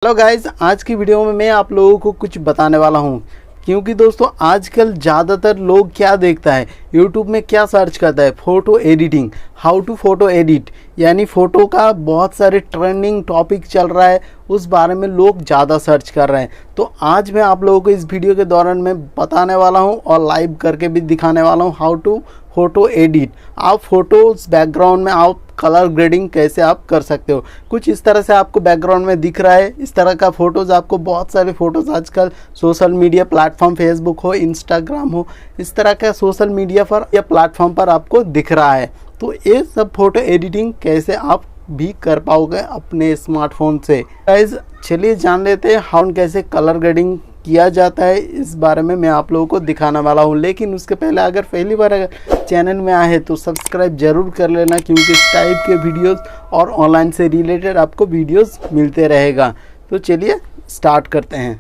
Hello guys, आज की video में मैं आप लोगों को कुछ बताने वाला हूं क्योंकि दोस्तों आजकल ज़्यादातर लोग क्या देखता है, यूट्यूब में क्या सर्च करता है, photo editing, how to photo edit, यानी फ़ोटो का बहुत सारे ट्रेंडिंग टॉपिक चल रहा है, उस बारे में लोग ज़्यादा सर्च कर रहे हैं। तो आज मैं आप लोगों को इस वीडियो के दौरान मैं बताने वाला हूं और लाइव करके भी दिखाने वाला हूं हाउ टू फ़ोटो एडिट। आप फ़ोटोज़ बैकग्राउंड में आप कलर ग्रेडिंग कैसे आप कर सकते हो। कुछ इस तरह से आपको बैकग्राउंड में दिख रहा है, इस तरह का फ़ोटोज़ आपको बहुत सारे फ़ोटोज़ आजकल सोशल मीडिया प्लेटफॉर्म, फेसबुक हो, इंस्टाग्राम हो, इस तरह का सोशल मीडिया पर या प्लेटफॉर्म पर आपको दिख रहा है। तो ये सब फ़ोटो एडिटिंग कैसे आप भी कर पाओगे अपने स्मार्टफोन से। गाइस चलिए जान लेते हैं हाउ कैसे कलर ग्रेडिंग किया जाता है, इस बारे में मैं आप लोगों को दिखाने वाला हूँ। लेकिन उसके पहले अगर पहली बार अगर चैनल में आए तो सब्सक्राइब जरूर कर लेना, क्योंकि इस टाइप के वीडियोस और ऑनलाइन से रिलेटेड आपको वीडियोस मिलते रहेगा। तो चलिए स्टार्ट करते हैं।